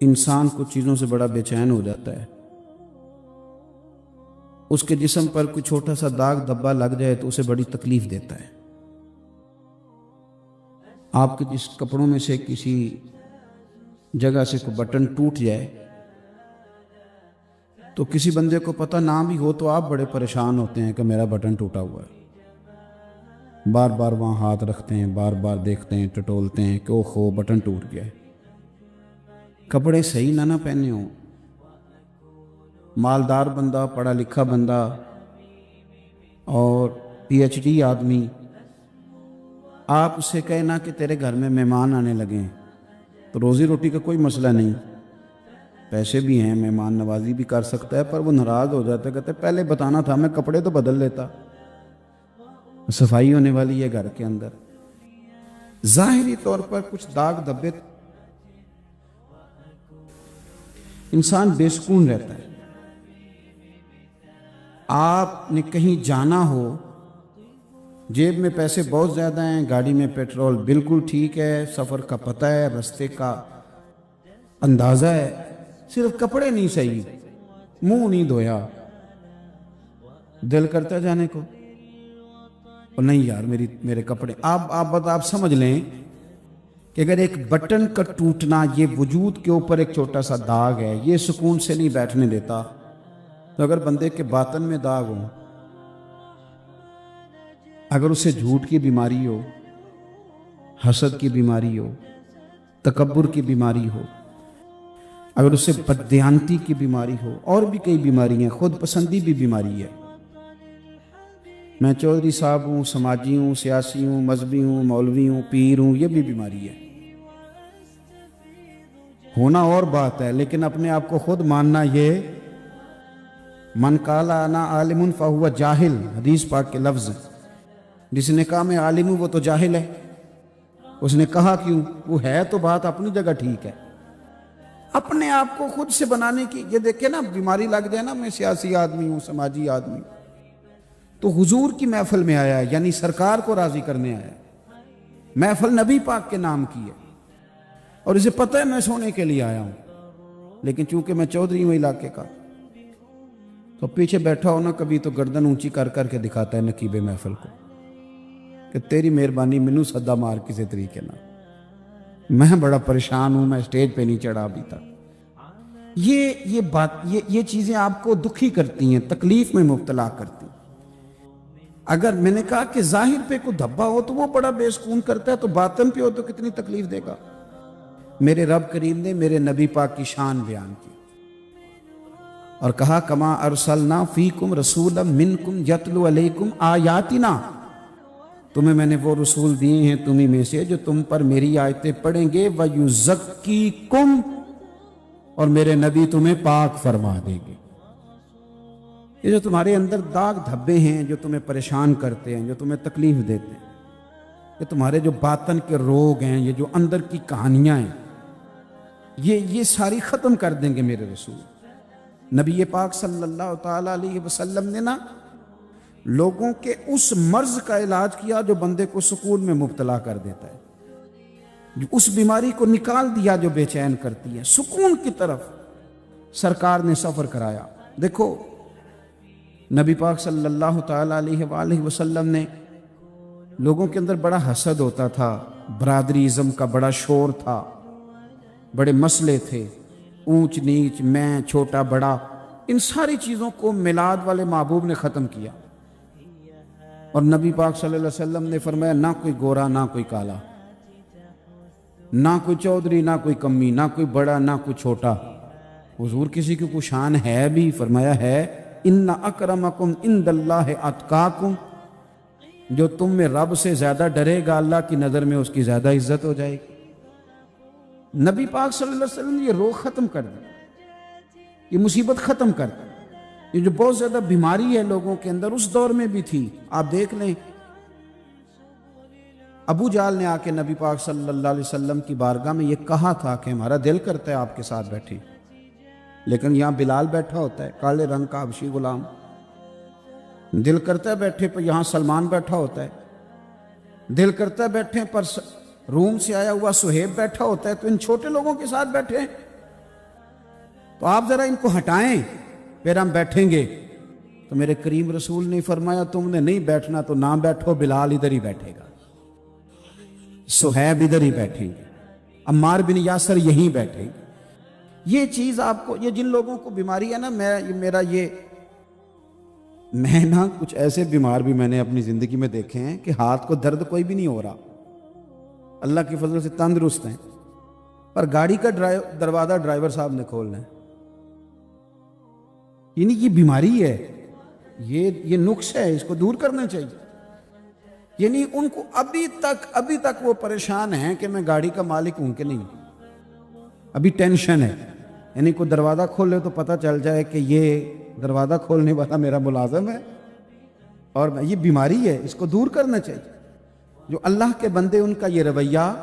انسان کچھ چیزوں سے بڑا بے چین ہو جاتا ہے. اس کے جسم پر کوئی چھوٹا سا داغ دھبا لگ جائے تو اسے بڑی تکلیف دیتا ہے. آپ کے جس کپڑوں میں سے کسی جگہ سے کوئی بٹن ٹوٹ جائے تو کسی بندے کو پتہ نہ بھی ہو تو آپ بڑے پریشان ہوتے ہیں کہ میرا بٹن ٹوٹا ہوا ہے. بار بار وہاں ہاتھ رکھتے ہیں، بار بار دیکھتے ہیں، ٹٹولتے ہیں کہ اوہو بٹن ٹوٹ گیا ہے. کپڑے صحیح نہ پہنے ہوں، مالدار بندہ، پڑھا لکھا بندہ اور PhD آدمی، آپ اس سے کہیں نا کہ تیرے گھر میں مہمان آنے لگے ہیں تو روزی روٹی کا کوئی مسئلہ نہیں، پیسے بھی ہیں، مہمان نوازی بھی کر سکتا ہے، پر وہ ناراض ہو جاتا ہے، کہتے پہلے بتانا تھا، میں کپڑے تو بدل لیتا، صفائی ہونے والی ہے گھر کے اندر. ظاہری طور پر کچھ داغ دھبے انسان بے سکون رہتا ہے. آپ نے کہیں جانا ہو، جیب میں پیسے بہت زیادہ ہیں، گاڑی میں پیٹرول بالکل ٹھیک ہے، سفر کا پتہ ہے، راستے کا اندازہ ہے، صرف کپڑے نہیں صحیح، منہ نہیں دھویا، دل کرتا جانے کو اور نہیں یار میرے کپڑے. آپ سمجھ لیں کہ اگر ایک بٹن کا ٹوٹنا یہ وجود کے اوپر ایک چھوٹا سا داغ ہے، یہ سکون سے نہیں بیٹھنے دیتا، تو اگر بندے کے باطن میں داغ ہو، اگر اسے جھوٹ کی بیماری ہو، حسد کی بیماری ہو، تکبر کی بیماری ہو، اگر اسے بددیانتی کی بیماری ہو، اور بھی کئی بیماری ہیں، خود پسندی بھی بیماری ہے. میں چودھری صاحب ہوں، سماجی ہوں، سیاسی ہوں، مذہبی ہوں، مولوی ہوں، پیر ہوں، یہ بھی بیماری ہے. ہونا اور بات ہے، لیکن اپنے آپ کو خود ماننا، یہ من قال انا عالم فہو جاہل، حدیث پاک کے لفظ. جس نے کہا میں عالم ہوں وہ تو جاہل ہے. اس نے کہا کیوں؟ وہ ہے تو بات اپنی جگہ ٹھیک ہے. اپنے آپ کو خود سے بنانے کی، یہ دیکھیں نا، بیماری لگ جائے نا، میں سیاسی آدمی ہوں، سماجی آدمی ہوں، تو حضور کی محفل میں آیا ہے، یعنی سرکار کو راضی کرنے آیا ہے. محفل نبی پاک کے نام کی ہے اور اسے پتہ ہے میں سونے کے لیے آیا ہوں، لیکن چونکہ میں چودھری ہوں علاقے کا، تو پیچھے بیٹھا ہو نا کبھی تو گردن اونچی کر کر کے دکھاتا ہے نقیب محفل کو کہ تیری مہربانی منو صدا مار کسی طریقے نہ، میں بڑا پریشان ہوں، میں اسٹیج پہ نہیں چڑھا ابھی تک. یہ چیزیں آپ کو دکھی کرتی ہیں، تکلیف میں مبتلا کرتی ہیں. اگر میں نے کہا کہ ظاہر پہ کوئی دھبا ہو تو وہ بڑا بے سکون کرتا ہے، تو باطن پہ ہو تو کتنی تکلیف دے گا. میرے رب کریم نے میرے نبی پاک کی شان بیان کی اور کہا کما ارسلنا فیکم رسولا منکم یتلو علیکم آیاتنا، تمہیں میں نے وہ رسول دیے ہیں تمہیں میں سے جو تم پر میری آیتیں پڑھیں گے، وَيُزَكِّيكُمْ، اور میرے نبی تمہیں پاک فرما دیں گے. یہ جو تمہارے اندر داغ دھبے ہیں، جو تمہیں پریشان کرتے ہیں، جو تمہیں تکلیف دیتے ہیں، یہ تمہارے جو باطن کے روگ ہیں، یہ جو اندر کی کہانیاں ہیں، یہ ساری ختم کر دیں گے میرے رسول. نبی پاک صلی اللہ تعالیٰ علیہ وسلم نے نا لوگوں کے اس مرض کا علاج کیا جو بندے کو سکون میں مبتلا کر دیتا ہے، اس بیماری کو نکال دیا جو بے چین کرتی ہے، سکون کی طرف سرکار نے سفر کرایا. دیکھو نبی پاک صلی اللہ تعالیٰ علیہ وآلہ وسلم نے، لوگوں کے اندر بڑا حسد ہوتا تھا، برادری ازم کا بڑا شور تھا، بڑے مسئلے تھے، اونچ نیچ، میں چھوٹا بڑا، ان ساری چیزوں کو میلاد والے محبوب نے ختم کیا. اور نبی پاک صلی اللہ علیہ وسلم نے فرمایا نہ کوئی گورا نہ کوئی کالا، نہ کوئی چودھری نہ کوئی کمی، نہ کوئی بڑا نہ کوئی چھوٹا. حضور کسی کی کوئی شان ہے بھی؟ فرمایا ہے ان اکرمکم عند اللہ اتقاکم، جو تم میں رب سے زیادہ ڈرے گا اللہ کی نظر میں اس کی زیادہ عزت ہو جائے گی. نبی پاک صلی اللہ علیہ وسلم نے یہ روگ ختم کر دیا، یہ مصیبت ختم کر دی. یہ جو بہت زیادہ بیماری ہے لوگوں کے اندر، اس دور میں بھی تھی. آپ دیکھ لیں ابو جہل نے آ کے نبی پاک صلی اللہ علیہ وسلم کی بارگاہ میں یہ کہا تھا کہ ہمارا دل کرتا ہے آپ کے ساتھ بیٹھیں، لیکن یہاں بلال بیٹھا ہوتا ہے، کالے رنگ کا حبشی غلام، دل کرتا ہے بیٹھے پر یہاں سلمان بیٹھا ہوتا ہے، دل کرتا ہے بیٹھے پر روم سے آیا ہوا سہیب بیٹھا ہوتا ہے، تو ان چھوٹے لوگوں کے ساتھ بیٹھے. تو آپ ذرا ان کو ہٹائیں پھر ہم بیٹھیں گے. تو میرے کریم رسول نے فرمایا تم نے نہیں بیٹھنا تو نہ بیٹھو، بلال ادھر ہی بیٹھے گا، صہیب ادھر ہی بیٹھیں گے، عمار بن یاسر یہیں بیٹھیں گے. یہ چیز آپ کو، یہ جن لوگوں کو بیماری ہے نا، میں نا کچھ ایسے بیمار بھی میں نے اپنی زندگی میں دیکھے ہیں کہ ہاتھ کو درد کوئی بھی نہیں ہو رہا، اللہ کی فضل سے تندرست ہیں، پر گاڑی کا دروازہ ڈرائیور صاحب نے کھولنا ہے. یعنی یہ بیماری ہے، یہ نقص ہے، اس کو دور کرنا چاہیے. یعنی ان کو ابھی تک وہ پریشان ہیں کہ میں گاڑی کا مالک ہوں کہ نہیں، ابھی ٹینشن ہے. یعنی کوئی دروازہ کھولے تو پتہ چل جائے کہ یہ دروازہ کھولنے والا میرا ملازم ہے، اور یہ بیماری ہے، اس کو دور کرنا چاہیے. جو اللہ کے بندے ان کا یہ رویہ.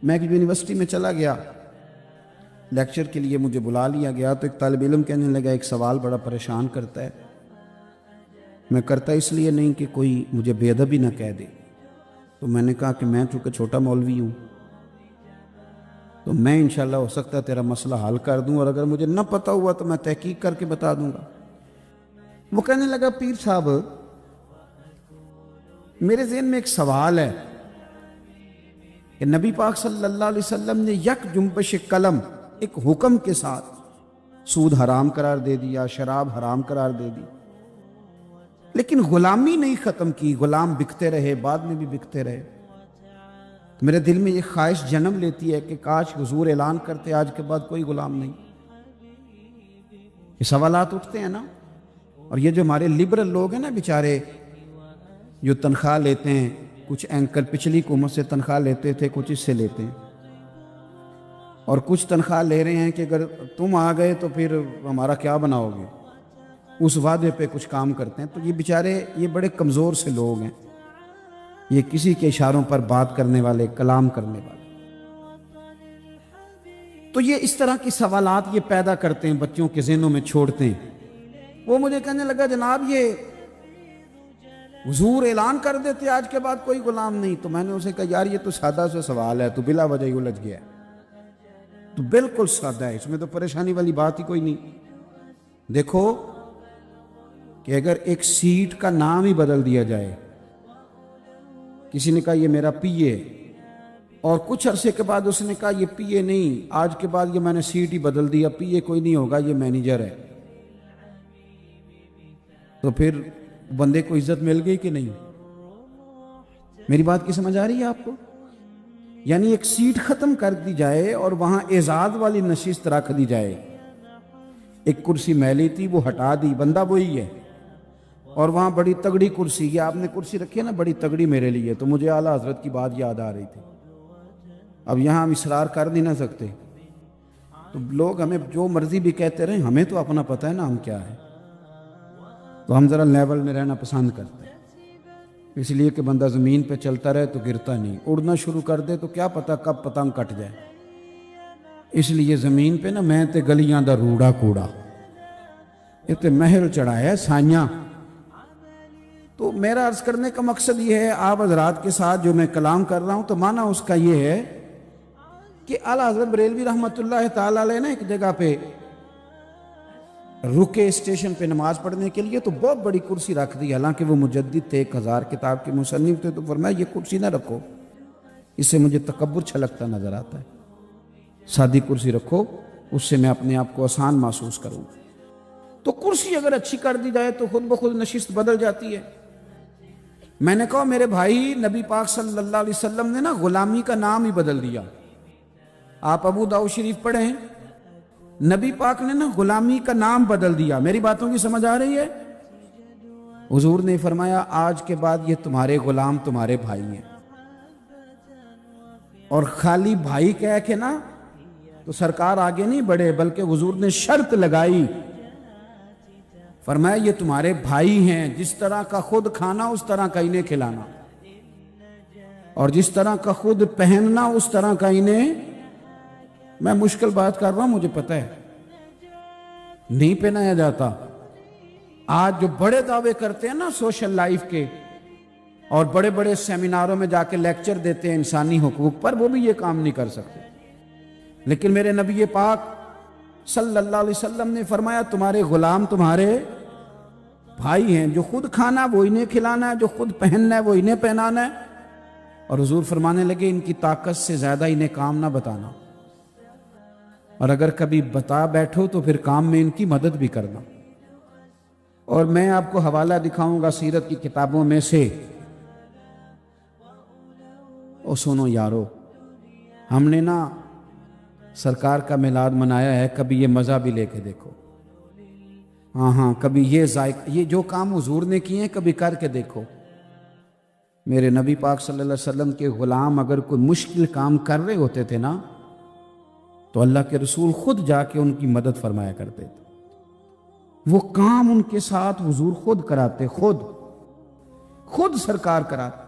میں ایک یونیورسٹی میں چلا گیا لیکچر کے لیے، مجھے بلا لیا گیا تو ایک طالب علم کہنے لگا ایک سوال بڑا پریشان کرتا ہے، میں کرتا اس لیے نہیں کہ کوئی مجھے بے ادبی نہ کہہ دے. تو میں نے کہا کہ میں چونکہ چھوٹا مولوی ہوں تو میں انشاءاللہ ہو سکتا ہے تیرا مسئلہ حل کر دوں، اور اگر مجھے نہ پتہ ہوا تو میں تحقیق کر کے بتا دوں گا. وہ کہنے لگا پیر صاحب میرے ذہن میں ایک سوال ہے کہ نبی پاک صلی اللہ علیہ وسلم نے یک جنبش قلم ایک حکم کے ساتھ سود حرام قرار دے دیا، شراب حرام قرار دے دی، لیکن غلامی نہیں ختم کی، غلام بکتے رہے، بعد میں بھی بکتے رہے. تو میرے دل میں یہ خواہش جنم لیتی ہے کہ کاش حضور اعلان کرتے آج کے بعد کوئی غلام نہیں. یہ سوالات اٹھتے ہیں نا. اور یہ جو ہمارے لبرل لوگ ہیں نا بیچارے، جو تنخواہ لیتے ہیں، کچھ اینکر پچھلی حکومت سے تنخواہ لیتے تھے، کچھ اس سے لیتے ہیں، اور کچھ تنخواہ لے رہے ہیں کہ اگر تم آ گئے تو پھر ہمارا کیا بناؤ گے، اس وعدے پہ کچھ کام کرتے ہیں. تو یہ بیچارے یہ بڑے کمزور سے لوگ ہیں، یہ کسی کے اشاروں پر بات کرنے والے، کلام کرنے والے. تو یہ اس طرح کی سوالات یہ پیدا کرتے ہیں، بچوں کے ذہنوں میں چھوڑتے ہیں. وہ مجھے کہنے لگا جناب یہ حضور اعلان کر دیتے آج کے بعد کوئی غلام نہیں. تو میں نے اسے کہا یار یہ تو سادہ سا سوال ہے، تو بلا وجہ ہی الجھ گیا ہے. تو بالکل سادہ ہے، اس میں تو پریشانی والی بات ہی کوئی نہیں. دیکھو کہ اگر ایک سیٹ کا نام ہی بدل دیا جائے، کسی نے کہا یہ میرا پی اے، اور کچھ عرصے کے بعد اس نے کہا یہ پی اے نہیں، آج کے بعد یہ میں نے سیٹ ہی بدل دیا، پی اے کوئی نہیں ہوگا، یہ مینیجر ہے، تو پھر بندے کو عزت مل گئی کہ نہیں؟ میری بات کی سمجھ آ رہی ہے آپ کو؟ یعنی ایک سیٹ ختم کر دی جائے اور وہاں اعزاز والی نشست رکھ دی جائے. ایک کرسی میلی تھی وہ ہٹا دی، بندہ وہی ہے، اور وہاں بڑی تگڑی کرسی، یہ آپ نے کرسی رکھی ہے نا بڑی تگڑی میرے لیے، تو مجھے اعلیٰ حضرت کی بات یاد آ رہی تھی. اب یہاں ہم اصرار کر نہیں نہ سکتے، تو لوگ ہمیں جو مرضی بھی کہتے رہیں، ہمیں تو اپنا پتہ ہے نا ہم کیا ہے. تو ہم ذرا لیول میں رہنا پسند کرتے ہیں، اس لیے کہ بندہ زمین پہ چلتا رہے تو گرتا نہیں، اڑنا شروع کر دے تو کیا پتہ کب پتنگ کٹ جائے. اس لیے زمین پہ نا میں تے گلیاں دا روڑا کوڑا، یہ تے محل چڑھایا ہے سائیاں. تو میرا عرض کرنے کا مقصد یہ ہے، آپ حضرات کے ساتھ جو میں کلام کر رہا ہوں تو معنی اس کا یہ ہے کہ اعلیٰ حضرت بریلوی رحمۃ اللہ تعالیٰ علیہ نے ایک جگہ پہ رکے اسٹیشن پہ نماز پڑھنے کے لیے، تو بہت بڑی کرسی رکھ دی، حالانکہ وہ مجدد تھے، 1000 کتاب کے مصنف تھے. تو فرمایا یہ کرسی نہ رکھو، اس سے مجھے تکبر چھلکتا نظر آتا ہے، سادی کرسی رکھو، اس سے میں اپنے آپ کو آسان محسوس کروں. تو کرسی اگر اچھی کر دی جائے تو خود بخود نشست بدل جاتی ہے. میں نے کہا میرے بھائی نبی پاک صلی اللہ علیہ وسلم نے نا غلامی کا نام ہی بدل دیا. آپ ابو داؤد شریف پڑھیں، نبی پاک نے نا غلامی کا نام بدل دیا. میری باتوں کی سمجھ آ رہی ہے؟ حضور نے فرمایا آج کے بعد یہ تمہارے غلام تمہارے بھائی ہیں. اور خالی بھائی کہہ کے نا تو سرکار آگے نہیں بڑھے، بلکہ حضور نے شرط لگائی، فرمایا یہ تمہارے بھائی ہیں، جس طرح کا خود کھانا اس طرح کا انہیں کھلانا، اور جس طرح کا خود پہننا اس طرح کا انہیں. میں مشکل بات کر رہا ہوں، مجھے پتہ ہے نہیں پہنایا جاتا. آج جو بڑے دعوے کرتے ہیں نا سوشل لائف کے، اور بڑے بڑے سیمیناروں میں جا کے لیکچر دیتے ہیں انسانی حقوق پر، وہ بھی یہ کام نہیں کر سکتے. لیکن میرے نبی پاک صلی اللہ علیہ وسلم نے فرمایا تمہارے غلام تمہارے بھائی ہیں، جو خود کھانا وہ انہیں کھلانا ہے، جو خود پہننا ہے وہ انہیں پہنانا ہے۔ اور حضور فرمانے لگے ان کی طاقت سے زیادہ انہیں کام نہ بتانا، اور اگر کبھی بتا بیٹھو تو پھر کام میں ان کی مدد بھی کرنا۔ اور میں آپ کو حوالہ دکھاؤں گا سیرت کی کتابوں میں سے۔ او سنو یارو، ہم نے نا سرکار کا میلاد منایا ہے، کبھی یہ مزہ بھی لے کے دیکھو۔ ہاں کبھی یہ ذائقہ، یہ جو کام حضور نے کیے ہیں کبھی کر کے دیکھو۔ میرے نبی پاک صلی اللہ علیہ وسلم کے غلام اگر کوئی مشکل کام کر رہے ہوتے تھے نا تو اللہ کے رسول خود جا کے ان کی مدد فرمایا کرتے تھے۔ وہ کام ان کے ساتھ حضور خود کراتے، خود سرکار کراتے۔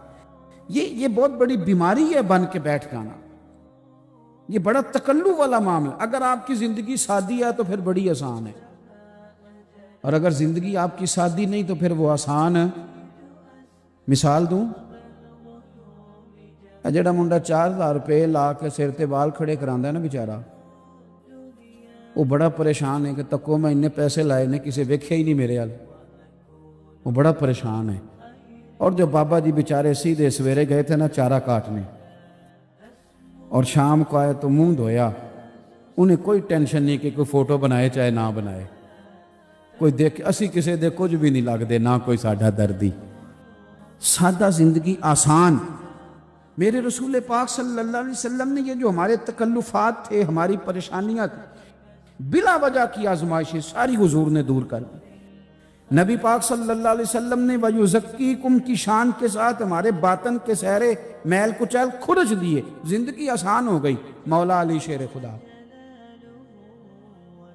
یہ بہت بڑی بیماری ہے بن کے بیٹھ جانا، یہ بڑا تکلف والا معاملہ۔ اگر آپ کی زندگی سادی ہے تو پھر بڑی آسان ہے، اور اگر زندگی آپ کی سادی نہیں تو پھر وہ آسان ہے۔ مثال دوں، جڑا منڈا 4000 روپے لا کے سر تے بال کھڑے کراندہ ہے نا بیچارہ، وہ بڑا پریشان ہے کہ تکو میں انہیں پیسے لائے نے کسے ویکھے ہی نہیں میرے حال، وہ بڑا پریشان ہے۔ اور جو بابا جی بیچارے سیدھے سویرے گئے تھے نا چارہ کاٹنے، اور شام کو آئے تو منہ دھویا، انہیں کوئی ٹینشن نہیں کہ کوئی فوٹو بنائے چاہے نہ بنائے، کوئی دیکھ اسی کسے دے کچھ بھی نہیں لگ دے، نہ کوئی ساڈا دردی، سادہ زندگی آسان۔ میرے رسول پاک صلی اللہ علیہ وسلم نے یہ جو ہمارے تکلفات تھے، ہماری پریشانیاں تھیں، بلا وجہ کی آزمائشیں ساری حضور نے دور کر دی۔ نبی پاک صلی اللہ علیہ وسلم نے وَيُزَكِّيكُمْ کی شان کے ساتھ ہمارے باطن کے سہرے میل کچیل کھرچ دیے، زندگی آسان ہو گئی۔ مولا علی شیر خدا،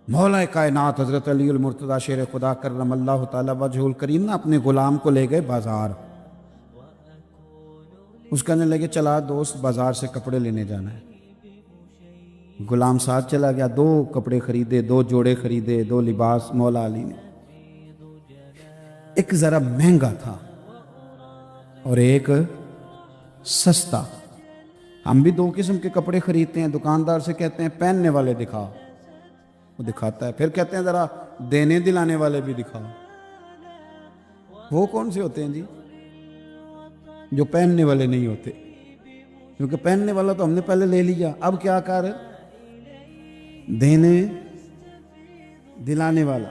مولا کائنات حضرت علی المرتضیٰ شیر خدا کرم اللہ تعالی وجہ الکریم نے اپنے غلام کو لے گئے بازار۔ اس کہنے لگے چلا دوست بازار سے کپڑے لینے جانا ہے۔ غلام ساتھ چلا گیا، 2 کپڑے خریدے، 2 جوڑے خریدے، 2 لباس مولا علی نے۔ ایک ذرا مہنگا تھا اور ایک سستا۔ ہم بھی 2 قسم کے کپڑے خریدتے ہیں، دکاندار سے کہتے ہیں پہننے والے دکھا، وہ دکھاتا ہے، پھر کہتے ہیں ذرا دینے دلانے والے بھی دکھا۔ وہ کون سے ہوتے ہیں جی؟ جو پہننے والے نہیں ہوتے، کیونکہ پہننے والا تو ہم نے پہلے لے لیا، اب کیا کر دینے دلانے والا۔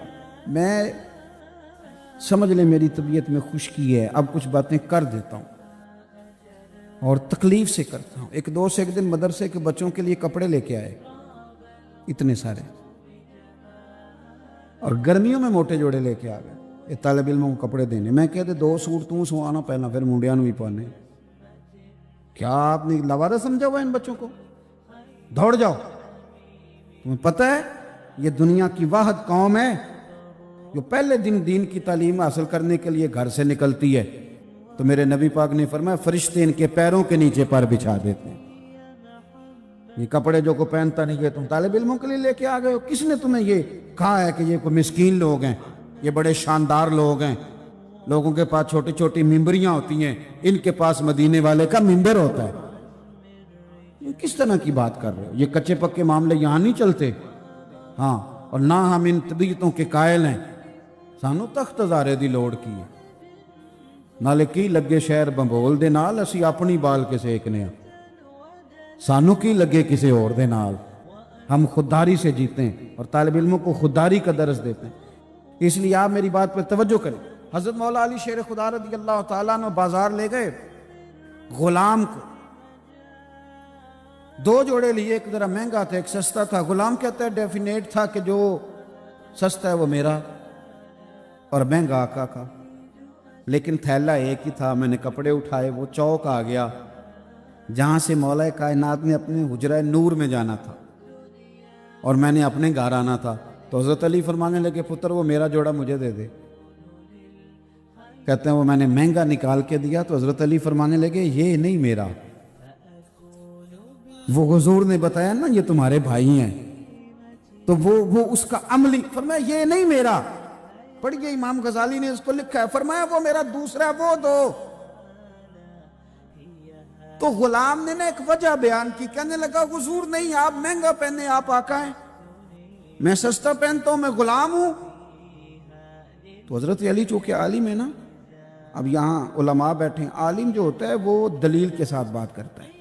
میں سمجھ لیں میری طبیعت میں خشکی ہے، اب کچھ باتیں کر دیتا ہوں اور تکلیف سے کرتا ہوں۔ ایک دوست ایک دن مدرسے کے بچوں کے لیے کپڑے لے کے آئے، اتنے سارے، اور گرمیوں میں موٹے جوڑے لے کے آ گئے۔ یہ طالب علموں کو کپڑے دینے، میں کہتے 2 سوٹ تو سوانا پہنا، پھر منڈیاں بھی پہنے۔ کیا آپ نے لوارہ سمجھا ہوا ان بچوں کو؟ دوڑ جاؤ، تمہیں پتہ ہے یہ دنیا کی واحد قوم ہے جو پہلے دن دین کی تعلیم حاصل کرنے کے لیے گھر سے نکلتی ہے، تو میرے نبی پاک نے فرمایا فرشتے ان کے پیروں کے نیچے پر بچھا دیتے ہیں۔ یہ کپڑے جو کو پہنتا نہیں ہے تم طالب علموں کے لیے لے کے آ گئے ہو؟ کس نے تمہیں یہ کہا ہے کہ یہ کوئی مسکین لوگ ہیں، یہ بڑے شاندار لوگ ہیں؟ لوگوں کے پاس چھوٹی چھوٹی ممبریاں ہوتی ہیں، ان کے پاس مدینے والے کا ممبر ہوتا ہے۔ یہ کس طرح کی بات کر رہے ہو؟ یہ کچے پکے معاملے یہاں نہیں چلتے۔ ہاں، اور نہ ہم ان طبیعتوں کے قائل ہیں، سانو تخت ہزارے دی لوڑ کی ہے، نالے کی لگے شہر بمبول دے نال اسی اپنی بال کے سیکنے ہیں، سانو کی لگے کسی اور دے نال۔ ہم خودداری سے جیتے ہیں اور طالب علموں کو خودداری کا درس دیتے ہیں۔ اس لیے آپ میری بات پر توجہ کریں۔ حضرت مولا علی شیر خدا رضی اللہ تعالیٰ نے بازار لے گئے، غلام کو 2 جوڑے لیے، ایک ذرا مہنگا تھا ایک سستا تھا۔ غلام کہتا ہے ڈیفینیٹ تھا کہ جو سستا ہے وہ میرا اور مہنگا آقا کا، لیکن تھیلا ایک ہی تھا۔ میں نے کپڑے اٹھائے، وہ چوک آ گیا جہاں سے مولا کائنات نے اپنے حجرہ نور میں جانا تھا اور میں نے اپنے گھر آنا تھا۔ تو حضرت علی فرمانے لگے پتر وہ میرا جوڑا مجھے دے دے۔ کہتے ہیں وہ میں نے مہنگا نکال کے دیا تو حضرت علی فرمانے لگے یہ نہیں میرا، وہ حضور نے بتایا نا یہ تمہارے بھائی ہیں، تو وہ اس کا عملی فرمایا یہ نہیں میرا۔ پڑھیے امام غزالی نے اس کو لکھا ہے، فرمایا وہ میرا دوسرا وہ دو۔ تو غلام نے ایک وجہ بیان کی، کہنے لگا حضور نہیں، آپ مہنگا پہنے، آپ آقا ہیں۔ میں سستا پہنتا ہوں، میں غلام ہوں۔ تو حضرت علی چونکہ عالم ہے نا، اب یہاں علماء بیٹھے ہیں، عالم جو ہوتا ہے وہ دلیل کے ساتھ بات کرتا ہے،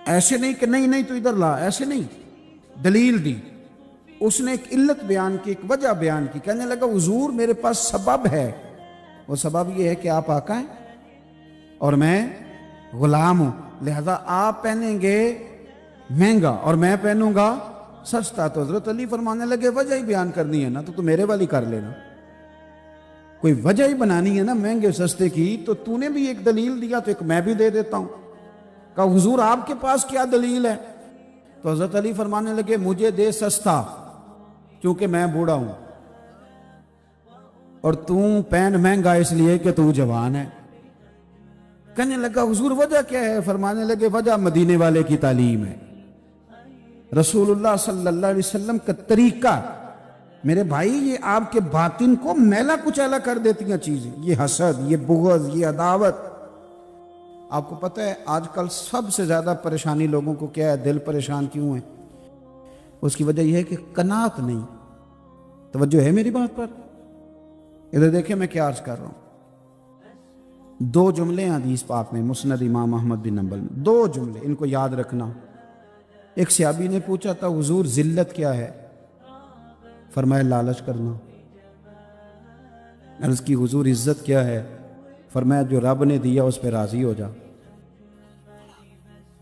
ایسے نہیں کہ نہیں تو ادھر لا، ایسے نہیں، دلیل دی۔ اس نے ایک علت بیان کی، ایک وجہ بیان کی، کہنے لگا حضور میرے پاس سبب ہے، وہ سبب یہ ہے کہ آپ آقا ہیں اور میں غلام ہوں، لہذا آپ پہنیں گے مہنگا اور میں پہنوں گا سستا۔ تو حضرت علی فرمانے لگے وجہ ہی بیان کرنی ہے نا تو میرے والی کر لینا، کوئی وجہ ہی بنانی ہے نا مہنگے سستے کی، تو نے بھی ایک دلیل دیا تو ایک میں بھی دے دیتا ہوں۔ کہا حضور آپ کے پاس کیا دلیل ہے؟ تو حضرت علی فرمانے لگے مجھے دے سستا کیونکہ میں بوڑھا ہوں، اور پہن مہنگا اس لیے کہ جوان ہے۔ کہنے لگا حضور وجہ کیا ہے؟ فرمانے لگے وجہ مدینے والے کی تعلیم ہے، رسول اللہ صلی اللہ علیہ وسلم کا طریقہ۔ میرے بھائی یہ آپ کے باطن کو میلا کچیلا کر دیتی ہیں چیزیں، یہ حسد، یہ بغض، یہ عداوت۔ آپ کو پتہ ہے آج کل سب سے زیادہ پریشانی لوگوں کو کیا ہے؟ دل پریشان کیوں ہے؟ اس کی وجہ یہ ہے کہ قناعت نہیں۔ توجہ ہے میری بات پر؟ ادھر دیکھیں میں کیا عرض کر رہا ہوں، 2 جملے ہیں حدیث پاک میں، مسند امام احمد بن حنبل میں، 2 جملے، ان کو یاد رکھنا۔ ایک صحابی نے پوچھا تھا حضور ذلت کیا ہے؟ فرمایا لالچ کرنا۔ عرض کی حضور عزت کیا ہے؟ فرمایا جو رب نے دیا اس پہ راضی ہو جا۔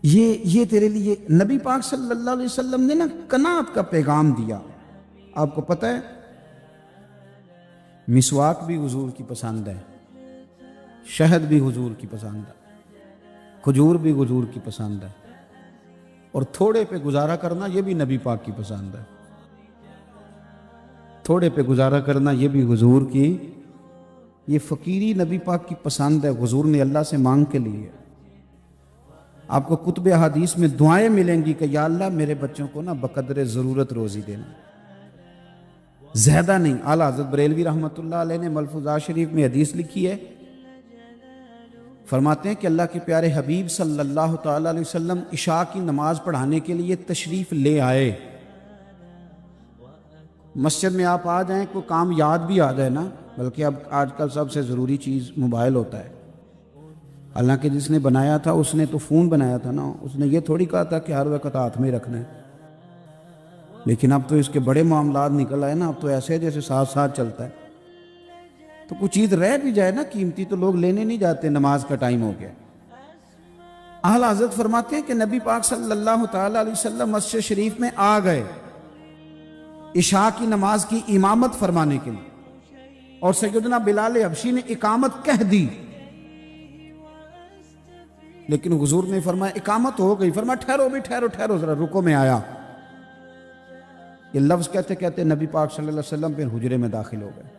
یہ تیرے لیے نبی پاک صلی اللہ علیہ وسلم نے نا قناعت کا پیغام دیا۔ آپ کو پتہ ہے مسواک بھی حضور کی پسند ہے، شہد بھی حضور کی پسند ہے، کھجور بھی حضور کی پسند ہے، اور تھوڑے پہ گزارا کرنا یہ بھی نبی پاک کی پسند ہے۔ تھوڑے پہ گزارا کرنا یہ بھی حضور کی، یہ فقیری نبی پاک کی پسند ہے، حضور نے اللہ سے مانگ کے لیے۔ آپ کو کتب احادیث میں دعائیں ملیں گی کہ یا اللہ میرے بچوں کو نا بقدر ضرورت روزی دینا، زیادہ نہیں۔ اعلیٰ حضرت بریلوی رحمۃ اللہ علیہ نے ملفوظات شریف میں حدیث لکھی ہے، فرماتے ہیں کہ اللہ کے پیارے حبیب صلی اللہ تعالی علیہ وسلم عشاء کی نماز پڑھانے کے لیے تشریف لے آئے۔ مسجد میں آپ آ جائیں، کوئی کام یاد بھی آ جائے نا، بلکہ اب آج کل سب سے ضروری چیز موبائل ہوتا ہے، حالانکہ جس نے بنایا تھا اس نے تو فون بنایا تھا نا، اس نے یہ تھوڑی کہا تھا کہ ہر وقت ہاتھ میں رکھنا ہے، لیکن اب تو اس کے بڑے معاملات نکل آئے نا، اب تو ایسے جیسے ساتھ ساتھ چلتا ہے، تو کچھ چیز رہ بھی جائے نا قیمتی تو لوگ لینے نہیں جاتے، نماز کا ٹائم ہو گیا۔ اعلیٰ حضرت فرماتے ہیں کہ نبی پاک صلی اللہ تعالی علیہ وسلم مسجد شریف میں آ گئے عشاء کی نماز کی امامت فرمانے کے لیے، اور سیدنا بلال حبشی نے اقامت کہہ دی، لیکن حضور نے فرمایا اقامت ہو گئی، فرمایا ٹھہرو بھی، ٹھہرو ذرا، رکو میں آیا۔ یہ لفظ کہتے کہتے نبی پاک صلی اللہ علیہ وسلم پھر حجرے میں داخل ہو گئے۔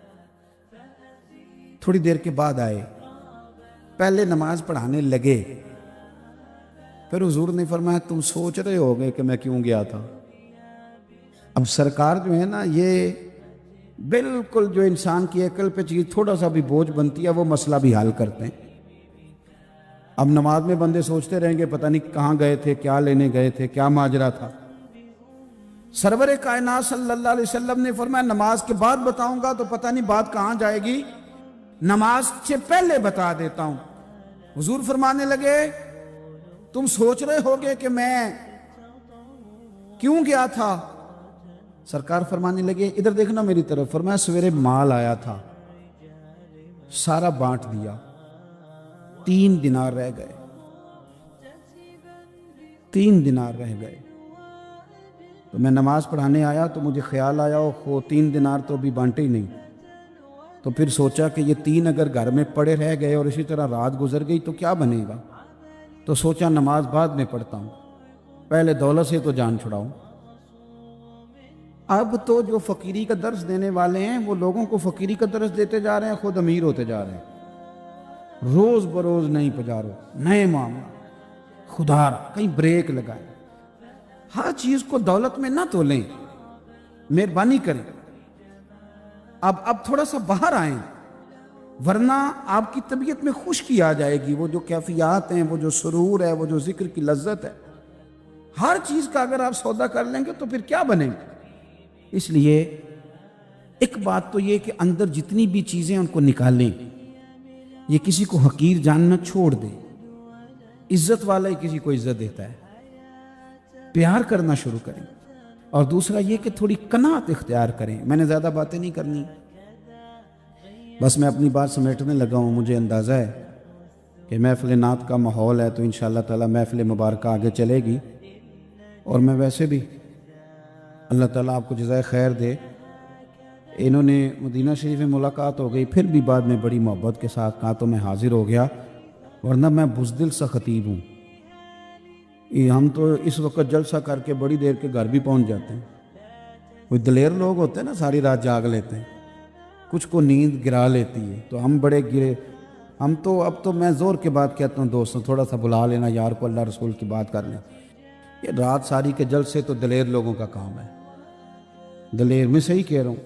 تھوڑی دیر کے بعد آئے، پہلے نماز پڑھانے لگے، پھر حضور نے فرمایا تم سوچ رہے ہوگے کہ میں کیوں گیا تھا۔ اب سرکار جو ہے نا، یہ بالکل جو انسان کی عقل پہ چیز تھوڑا سا بھی بوجھ بنتی ہے وہ مسئلہ بھی حل کرتے ہیں۔ اب نماز میں بندے سوچتے رہیں گے پتہ نہیں کہاں گئے تھے، کیا لینے گئے تھے، کیا ماجرا تھا۔ سرور کائنات صلی اللہ علیہ وسلم نے فرمایا نماز کے بعد بتاؤں گا تو پتہ نہیں بات کہاں جائے گی، نماز سے پہلے بتا دیتا ہوں۔ حضور فرمانے لگے تم سوچ رہے ہوگے کہ میں کیوں گیا تھا۔ سرکار فرمانے لگے ادھر دیکھنا میری طرف، فرمایا سویرے مال آیا تھا، سارا بانٹ دیا، 3 دینار رہ گئے، 3 دینار رہ گئے، تو میں نماز پڑھانے آیا تو مجھے خیال آیا 3 دینار تو ابھی بانٹے ہی نہیں، تو پھر سوچا کہ یہ 3 اگر گھر میں پڑے رہ گئے اور اسی طرح رات گزر گئی تو کیا بنے گا، تو سوچا نماز بعد میں پڑھتا ہوں، پہلے دولت سے تو جان چھڑاؤں۔ اب تو جو فقیری کا درس دینے والے ہیں وہ لوگوں کو فقیری کا درس دیتے جا رہے ہیں، خود امیر ہوتے جا رہے ہیں، روز بروز نہیں پجارو، نئے معاملہ، خدا را کہیں بریک لگائیں، ہر چیز کو دولت میں نہ تولیں، مہربانی کریں۔ اب تھوڑا سا باہر آئیں، ورنہ آپ کی طبیعت میں خشکی آ جائے گی، وہ جو کیفیات ہیں، وہ جو سرور ہے، وہ جو ذکر کی لذت ہے، ہر چیز کا اگر آپ سودا کر لیں گے تو پھر کیا بنے گا۔ اس لیے ایک بات تو یہ کہ اندر جتنی بھی چیزیں ان کو نکالیں، یہ کسی کو حقیر جاننا چھوڑ دیں، عزت والا ہی کسی کو عزت دیتا ہے، پیار کرنا شروع کریں۔ اور دوسرا یہ کہ تھوڑی قناعت اختیار کریں۔ میں نے زیادہ باتیں نہیں کرنی، بس میں اپنی بات سمیٹنے لگا ہوں۔ مجھے اندازہ ہے کہ محفل نعت کا ماحول ہے تو انشاءاللہ تعالی محفل مبارکہ آگے چلے گی، اور میں ویسے بھی اللہ تعالیٰ آپ کو جزائے خیر دے، انہوں نے مدینہ شریف میں ملاقات ہو گئی، پھر بھی بعد میں بڑی محبت کے ساتھ کہا تو میں حاضر ہو گیا، ورنہ میں بزدل سا خطیب ہوں۔ ہم تو اس وقت جلسہ کر کے بڑی دیر کے گھر بھی پہنچ جاتے ہیں۔ کوئی دلیر لوگ ہوتے ہیں نا، ساری رات جاگ لیتے ہیں، کچھ کو نیند گرا لیتی ہے، تو ہم بڑے گرے۔ ہم تو اب تو میں زور کے بات کہتا ہوں دوستوں، تھوڑا سا بلا لینا یار کو، اللہ رسول کی بات کر لیں۔ یہ رات ساری کے جلسے تو دلیر لوگوں کا کام ہے، دلیر میں صحیح کہہ رہا ہوں،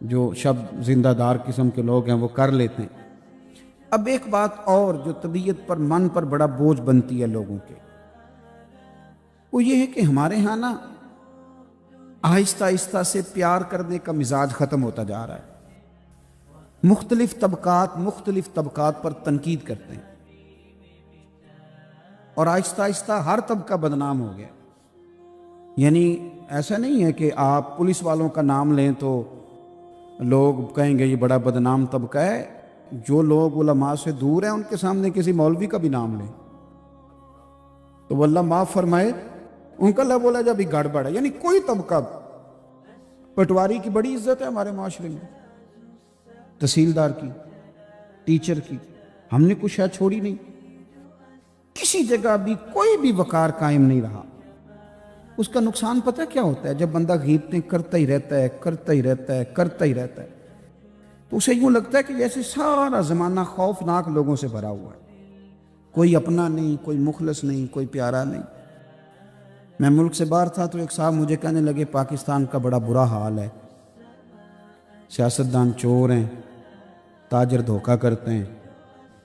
جو شب زندہ دار قسم کے لوگ ہیں وہ کر لیتے ہیں۔ اب ایک بات اور جو طبیعت پر، من پر بڑا بوجھ بنتی ہے لوگوں کے، وہ یہ ہے کہ ہمارے ہاں نا آہستہ آہستہ سے پیار کرنے کا مزاج ختم ہوتا جا رہا ہے۔ مختلف طبقات پر تنقید کرتے ہیں، اور آہستہ آہستہ ہر طبقہ بدنام ہو گیا۔ یعنی ایسا نہیں ہے کہ آپ پولیس والوں کا نام لیں تو لوگ کہیں گے یہ بڑا بدنام طبقہ ہے، جو لوگ علماء سے دور ہیں ان کے سامنے کسی مولوی کا بھی نام لیں تو وہ اللہ معاف فرمائے ان کا اللہ بولا جب گڑبڑ ہے۔ یعنی کوئی طبقہ، پٹواری کی بڑی عزت ہے ہمارے معاشرے میں، تحصیلدار کی، ٹیچر کی، ہم نے کچھ شاید چھوڑی نہیں، کسی جگہ بھی کوئی بھی وقار قائم نہیں رہا۔ اس کا نقصان پتہ کیا ہوتا ہے؟ جب بندہ غیبتیں کرتا ہی رہتا ہے تو اسے یوں لگتا ہے کہ جیسے سارا زمانہ خوفناک لوگوں سے بھرا ہوا ہے، کوئی اپنا نہیں، کوئی مخلص نہیں، کوئی پیارا نہیں۔ میں ملک سے باہر تھا تو ایک صاحب مجھے کہنے لگے پاکستان کا بڑا برا حال ہے، سیاستدان چور ہیں، تاجر دھوکہ کرتے ہیں،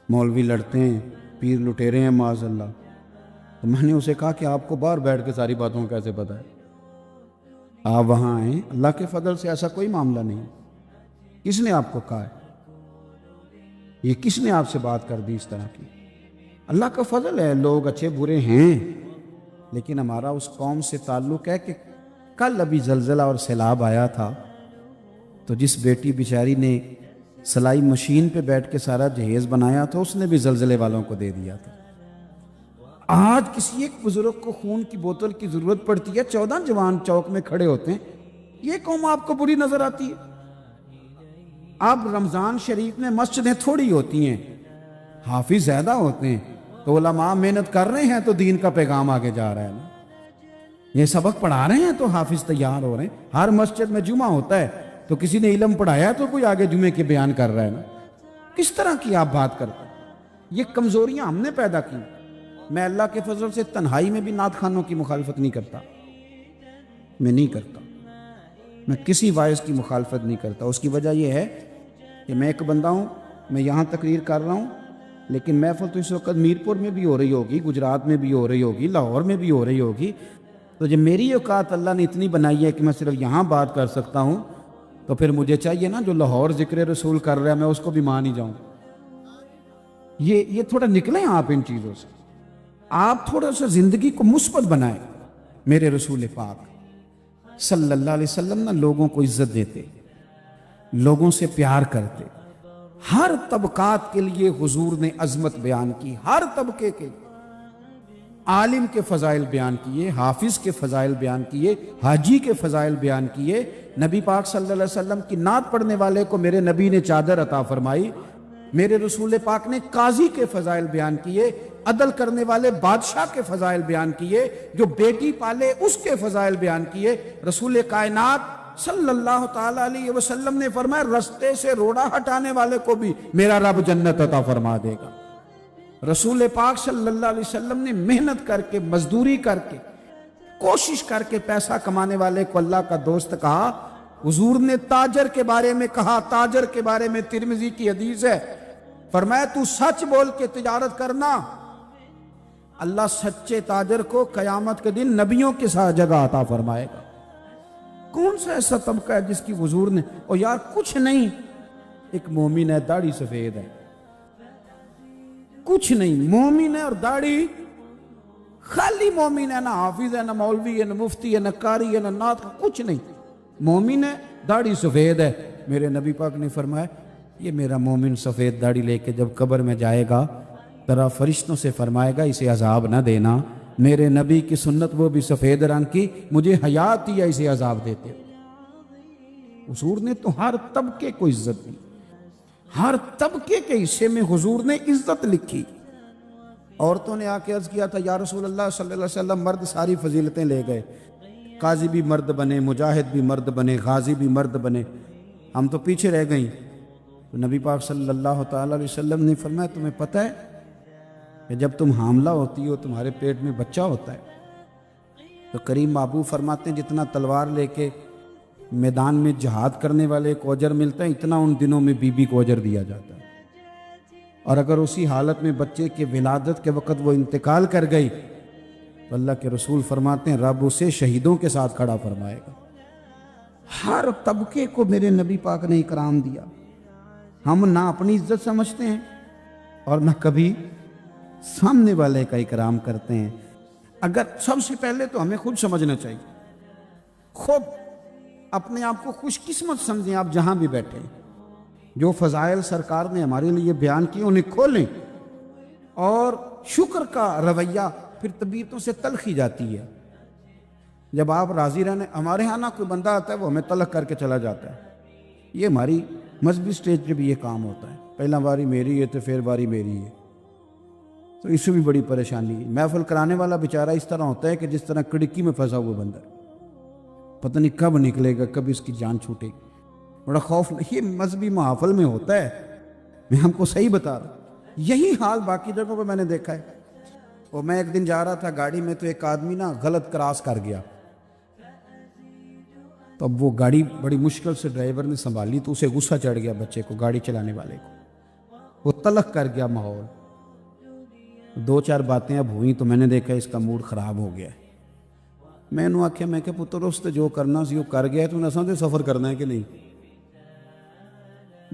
مولوی لڑتے ہیں، پیر لٹیرے ہیں معاذ اللہ۔ تو میں نے اسے کہا کہ آپ کو باہر بیٹھ کے ساری باتوں کیسے پتہ ہے؟ آپ وہاں آئیں، اللہ کے فضل سے ایسا کوئی معاملہ نہیں۔ کس نے آپ کو کہا ہے؟ یہ کس نے آپ سے بات کر دی اس طرح کی؟ اللہ کا فضل ہے، لوگ اچھے برے ہیں، لیکن ہمارا اس قوم سے تعلق ہے کہ کل ابھی زلزلہ اور سیلاب آیا تھا تو جس بیٹی بیچاری نے سلائی مشین پہ بیٹھ کے سارا جہیز بنایا تھا اس نے بھی زلزلے والوں کو دے دیا تھا۔ آج کسی ایک بزرگ کو خون کی بوتل کی ضرورت پڑتی ہے، 14 جوان چوک میں کھڑے ہوتے ہیں، یہ قوم آپ کو بری نظر آتی ہے؟ اب رمضان شریف میں مسجدیں تھوڑی ہوتی ہیں، حافظ زیادہ ہوتے ہیں، تو علماء محنت کر رہے ہیں تو دین کا پیغام آگے جا رہا ہے نا۔ یہ سبق پڑھا رہے ہیں تو حافظ تیار ہو رہے ہیں۔ ہر مسجد میں جمعہ ہوتا ہے تو کسی نے علم پڑھایا تو کوئی آگے جمعے کے بیان کر رہا ہے نا۔ کس طرح کی آپ بات کرتے ہیں؟ یہ کمزوریاں ہم نے پیدا کی۔ میں اللہ کے فضل سے تنہائی میں بھی نعت خوانوں کی مخالفت نہیں کرتا، میں نہیں کرتا، میں کسی وائز کی مخالفت نہیں کرتا۔ اس کی وجہ یہ ہے کہ میں ایک بندہ ہوں، میں یہاں تقریر کر رہا ہوں، لیکن محفل تو اس وقت میرپور میں بھی ہو رہی ہوگی، گجرات میں بھی ہو رہی ہوگی، لاہور میں بھی ہو رہی ہوگی۔ تو جب میری اوقات اللہ نے اتنی بنائی ہے کہ میں صرف یہاں بات کر سکتا ہوں، تو پھر مجھے چاہیے نا جو لاہور ذکر رسول کر رہا ہے میں اس کو بھی مان ہی جاؤں۔ یہ تھوڑا نکلیں آپ ان چیزوں سے، آپ تھوڑا سا زندگی کو مثبت بنائیں۔ میرے رسول پاک صلی اللہ علیہ وسلم نا لوگوں کو عزت دیتے، لوگوں سے پیار کرتے، ہر طبقات کے لیے حضور نے عظمت بیان کی، ہر طبقے کے عالم کے فضائل بیان کیے، حافظ کے فضائل بیان کیے، حاجی کے فضائل بیان کیے۔ نبی پاک صلی اللہ علیہ وسلم کی نعت پڑھنے والے کو میرے نبی نے چادر عطا فرمائی۔ میرے رسول پاک نے قاضی کے فضائل بیان کیے، عدل کرنے والے بادشاہ کے فضائل بیان کیے، جو بیٹی پالے اس کے فضائل بیان کیے۔ رسول کائنات صلی اللہ تعالی علیہ وسلم نے فرمایا رستے سے روڑا ہٹانے والے کو بھی میرا رب جنت عطا فرما دے گا۔ رسول پاک صلی اللہ علیہ وسلم نے محنت کر کے، مزدوری کر کے، کوشش کر کے پیسہ کمانے والے کو اللہ کا دوست کہا۔ حضور نے تاجر کے بارے میں کہا، تاجر کے بارے میں ترمذی کی حدیث ہے، فرمایا تو سچ بول کے تجارت کرنا، اللہ سچے تاجر کو قیامت کے دن نبیوں کے ساتھ جگہ عطا فرمائے گا۔ کون سا ایسا طبقہ ہے جس کی حضور نے، اور یار کچھ نہیں، ایک مومن ہے داڑھی سفید ہے، کچھ نہیں، مومن ہے اور داڑھی، خالی مومن ہے، نہ حافظ ہے، نہ مولوی ہے، نہ مفتی ہے، نہ قاری ہے، نہ نعت کا، کچھ نہیں، مومن ہے داڑھی سفید ہے۔ میرے نبی پاک نے فرمایا یہ میرا مومن سفید داڑھی لے کے جب قبر میں جائے گا ذرا فرشتوں سے فرمائے گا اسے عذاب نہ دینا، میرے نبی کی سنت وہ بھی سفید رنگ کی، مجھے حیات دیا اسے عذاب دیتے۔ حضور نے تو ہر طبقے کو عزت دی، ہر طبقے کے حصے میں حضور نے عزت لکھی۔ عورتوں نے آ کے عرض کیا تھا یا رسول اللہ صلی اللہ علیہ وسلم، مرد ساری فضیلتیں لے گئے، قاضی بھی مرد بنے، مجاہد بھی مرد بنے، غازی بھی مرد بنے، ہم تو پیچھے رہ گئیں۔ تو نبی پاک صلی اللہ تعالیٰ علیہ وسلم نے فرمایا تمہیں پتہ ہے کہ جب تم حاملہ ہوتی ہو تمہارے پیٹ میں بچہ ہوتا ہے تو کریم محبوب فرماتے ہیں جتنا تلوار لے کے میدان میں جہاد کرنے والے کو اجر ملتا ہے اتنا ان دنوں میں بی بی کو اجر دیا جاتا ہے، اور اگر اسی حالت میں بچے کے ولادت کے وقت وہ انتقال کر گئی تو اللہ کے رسول فرماتے ہیں رب اسے شہیدوں کے ساتھ کھڑا فرمائے گا۔ ہر طبقے کو میرے نبی پاک نے اکرام دیا۔ ہم نہ اپنی عزت سمجھتے ہیں اور نہ کبھی سامنے والے کا اکرام کرتے ہیں۔ اگر سب سے پہلے تو ہمیں خود سمجھنا چاہیے، خود اپنے آپ کو خوش قسمت سمجھیں، آپ جہاں بھی بیٹھے ہیں، جو فضائل سرکار نے ہمارے لیے بیان کیے انہیں کھولیں، اور شکر کا رویہ پھر طبیعتوں سے تلخی جاتی ہے۔ جب آپ راضی رہنے، ہمارے ہاں نہ کوئی بندہ آتا ہے وہ ہمیں تلخ کر کے چلا جاتا ہے، یہ ہماری مذہبی سٹیج پہ بھی یہ کام ہوتا ہے، پہلا باری میری ہے تو پھر باری میری ہے، تو اس سے بھی بڑی پریشانی ہے۔ محفل کرانے والا بیچارہ اس طرح ہوتا ہے کہ جس طرح کڑکی میں پھنسا ہوا بندہ، پتہ نہیں کب نکلے گا، کب اس کی جان چھوٹے گی، بڑا خوف۔ یہ مذہبی محافل میں ہوتا ہے، میں ہم کو صحیح بتا رہا ہوں، یہی حال باقی جگہوں پہ میں نے دیکھا ہے۔ اور میں ایک دن جا رہا تھا گاڑی میں تو ایک آدمی نا غلط کراس کر گیا، تو اب وہ گاڑی بڑی مشکل سے ڈرائیور نے سنبھالی تو اسے غصہ چڑھ گیا، بچے کو، گاڑی چلانے والے کو، وہ تلخ کر گیا ماحول۔ دو چار باتیں اب ہوئیں تو میں نے دیکھا اس کا موڈ خراب ہو گیا ہے۔ میں نے آخیا میں کہ پتر اس تے جو کرنا سی وہ کر گیا، تو نساں تے سفر کرنا ہے کہ نہیں؟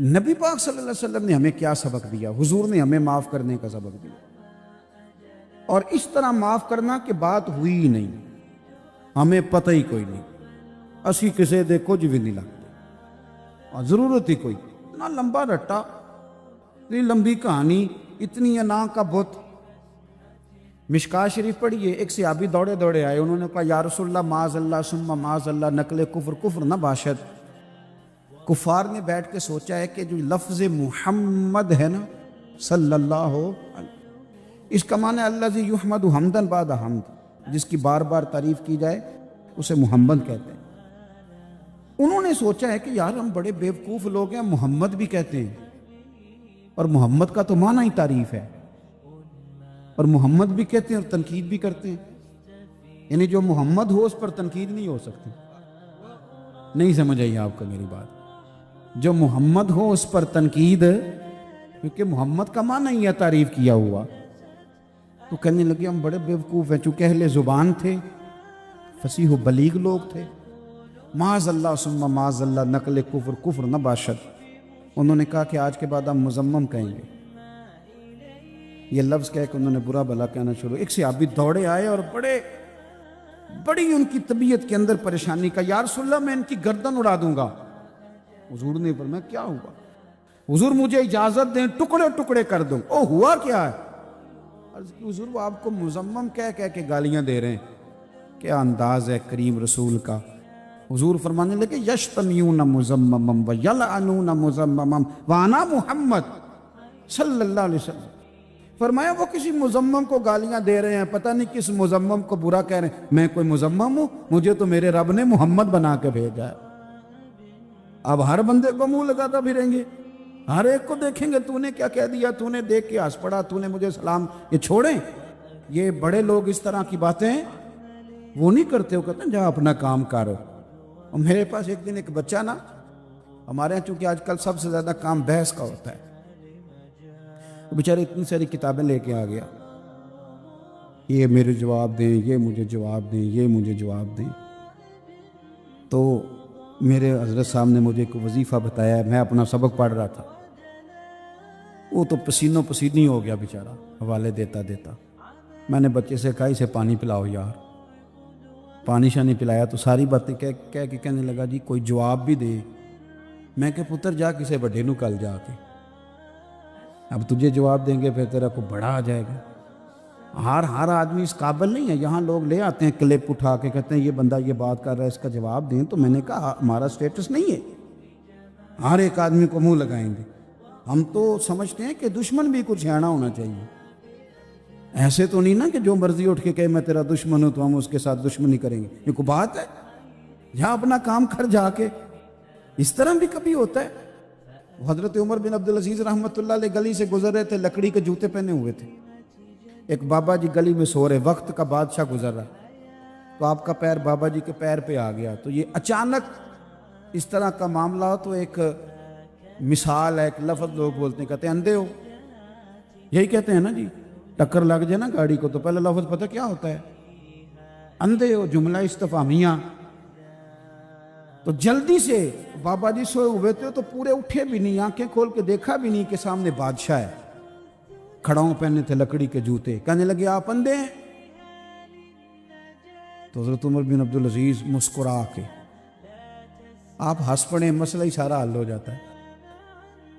نبی پاک صلی اللہ علیہ وسلم نے ہمیں کیا سبق دیا؟ حضور نے ہمیں معاف کرنے کا سبق دیا، اور اس طرح معاف کرنا کہ بات ہوئی ہی نہیں، ہمیں پتہ ہی کوئی نہیں، اسی کسے دے کچھ بھی نہیں لگتے، اور ضرورت ہی کوئی اتنا لمبا رٹا، اتنی لمبی کہانی، اتنی انا کا بت۔ مشکات شریف پڑھیے، ایک صحابی دوڑے دوڑے آئے، انہوں نے کہا یا رسول اللہ معاذ اللہ ثم معاذ اللہ نقل کفر، کفر نہ باشد۔ کفار نے بیٹھ کے سوچا ہے کہ جو لفظ محمد ہے نا صلی اللہ علیہ، اس کا معنی الذی یحمد حمدا بعد حمد، جس کی بار بار تعریف کی جائے اسے محمد کہتے ہیں۔ انہوں نے سوچا ہے کہ یار ہم بڑے بیوقوف لوگ ہیں، محمد بھی کہتے ہیں، اور محمد کا تو معنی ہی تعریف ہے، اور محمد بھی کہتے ہیں اور تنقید بھی کرتے ہیں، یعنی جو محمد ہو اس پر تنقید نہیں ہو سکتی۔ نہیں سمجھ آئی آپ کو میری بات؟ جو محمد ہو اس پر تنقید، کیونکہ محمد کا معنی ہی ہے تعریف کیا ہوا۔ تو کہنے لگے ہم بڑے بیوقوف ہیں، چونکہ اہل زبان تھے، فصیح و بلیغ لوگ تھے، معاذ اللہ ثم معاذ اللہ نقل کفر، کفر نہ باشد۔ انہوں نے کہا کہ آج کے بعد ہم مذمم کہیں گے، یہ لفظ کہہ کہ انہوں نے برا بھلا کہنا شروع۔ ایک صحابی دوڑے آئے اور بڑی ان کی طبیعت کے اندر پریشانی کا، یا رسول اللہ میں ان کی گردن اڑا دوں گا۔ حضور نے فرمایا کیا ہوا؟ حضور مجھے اجازت دیں ٹکڑے ٹکڑے کر دوں۔ او ہوا کیا ہے؟ حضور وہ آپ کو مذمم کہہ کے گالیاں دے رہے ہیں، کیا انداز ہے کریم رسول کا۔ حضور فرمانے لگے یشتمیون مذممم ویلعنون مذممم وانا محمد صلی اللہ علیہ وسلم۔ فرمایا وہ کسی مذمم کو گالیاں دے رہے ہیں، پتہ نہیں کس مذمم کو برا کہہ رہے ہیں، میں کوئی مذمم ہوں؟ مجھے تو میرے رب نے محمد بنا کے بھیجا ہے۔ اب ہر بندے کو منہ لگاتا پھریں گے، ہر ایک کو دیکھیں گے تو نے کیا کہہ دیا، تو نے دیکھ کے ہنس پڑا، تو نے مجھے سلام۔ یہ چھوڑیں، یہ بڑے لوگ اس طرح کی باتیں وہ نہیں کرتے، وہ کہتے ہیں جا اپنا کام کرو۔ اور میرے پاس ایک دن ایک بچہ نا، ہمارے یہاں چونکہ آج کل سب سے زیادہ کام بحث کا ہوتا ہے، وہ بیچارے اتنی ساری کتابیں لے کے آ گیا، یہ میرے جواب دیں، یہ مجھے جواب دیں، یہ مجھے جواب دیں۔ تو میرے حضرت صاحب نے مجھے ایک وظیفہ بتایا، میں اپنا سبق پڑھ رہا تھا، وہ تو پسینوں پسینی ہو گیا بیچارہ حوالے دیتا دیتا۔ میں نے بچے سے کہا اسے پانی پلاؤ یار، پانی شانی پلایا تو ساری باتیں کہہ کے کہنے لگا جی کوئی جواب بھی دے۔ میں کہ پتر جا کسے بڑے نو کل جا کے، اب تجھے جواب دیں گے پھر تیرا کو بڑا آ جائے گا۔ ہر آدمی اس قابل نہیں ہے۔ یہاں لوگ لے آتے ہیں کلپ اٹھا کے، کہتے ہیں یہ بندہ یہ بات کر رہا ہے اس کا جواب دیں، تو میں نے کہا ہمارا سٹیٹس نہیں ہے ہر ایک آدمی کو منہ لگائیں گے۔ ہم تو سمجھتے ہیں کہ دشمن بھی کچھ سیانا ہونا چاہیے، ایسے تو نہیں نا کہ جو مرضی اٹھ کے کہے میں تیرا دشمن ہوں تو ہم اس کے ساتھ دشمنی کریں گے، یہ کوئی بات ہے؟ جہاں اپنا کام کر جا کے، اس طرح بھی کبھی ہوتا ہے۔ حضرت عمر بن عبدالعزیز رحمۃ اللہ علیہ گلی سے گزر رہے تھے، لکڑی کے جوتے پہنے ہوئے تھے۔ ایک بابا جی گلی میں سو رہے، وقت کا بادشاہ گزر رہا، تو آپ کا پیر بابا جی کے پیر پہ آ گیا۔ تو یہ اچانک اس طرح کا معاملہ ہو تو ایک مثال ہے، ایک لفظ لوگ بولتے ہیں، کہتے ہیں اندھے ہو، یہی کہتے ہیں نا جی، ٹکر لگ جائے نا گاڑی کو تو پہلے لفظ پتہ کیا ہوتا ہے؟ اندھے ہو، جملہ استفہامیہ۔ تو جلدی سے بابا جی سوئے ہوئے تھے تو پورے اٹھے بھی نہیں، آنکھیں کھول کے دیکھا بھی نہیں کہ سامنے بادشاہ ہے، کھڑاؤں پہنے تھے لکڑی کے جوتے، کہنے لگے آپ اندھے ہیں؟ تو حضرت عمر بن عبدالعزیز مسکرا کے، آپ ہنس پڑے، مسئلہ ہی سارا حل ہو جاتا ہے،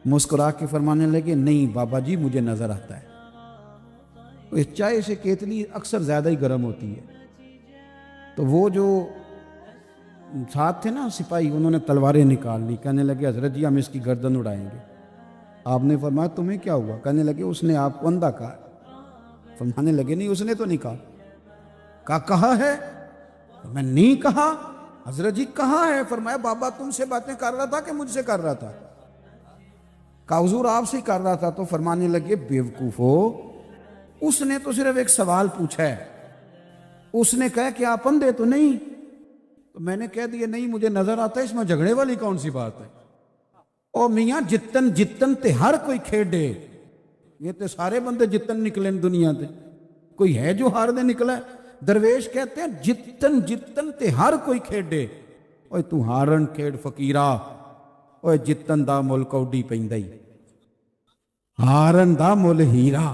مسکرا کے فرمانے لگے نہیں بابا جی مجھے نظر آتا ہے۔ چائے سے کیتلی اکثر زیادہ ہی گرم ہوتی ہے، تو وہ جو ساتھ تھے نا سپاہی، انہوں نے تلواریں نکال لی، کہنے لگے حضرت جی ہم اس کی گردن اڑائیں گے۔ آپ نے فرمایا تمہیں کیا ہوا؟ کہنے لگے اس نے آپ کو اندھا کہا۔ فرمانے لگے نہیں اس نے تو نہیں کہا۔ کہا ہے؟ میں نہیں کہا۔ حضرت جی کہا ہے۔ فرمایا بابا تم سے باتیں کر رہا تھا کہ مجھ سے کر رہا تھا؟ کہا حضور آپ سے کر رہا تھا۔ تو فرمانے لگے بیوقوفو، اس نے تو صرف ایک سوال پوچھا ہے، اس نے کہا کہ آپ اندھے تو نہیں، تو میں نے کہہ دیا نہیں مجھے نظر آتا ہے، اس میں جھگڑے والی کون سی بات ہے؟ او میاں جتن تے ہر کوئی کھیڈے، یہ تے سارے بندے جتن نکلے دنیا تے، کوئی ہے جو ہار دے نکلا ہے؟ درویش کہتے ہیں جتن تے ہر کوئی کھیڈے، اوے تو ہارن کھیڈ فقیرا، اوے جتن دا مل کوڈی پیندائی، ہارن دا مل ہیرا۔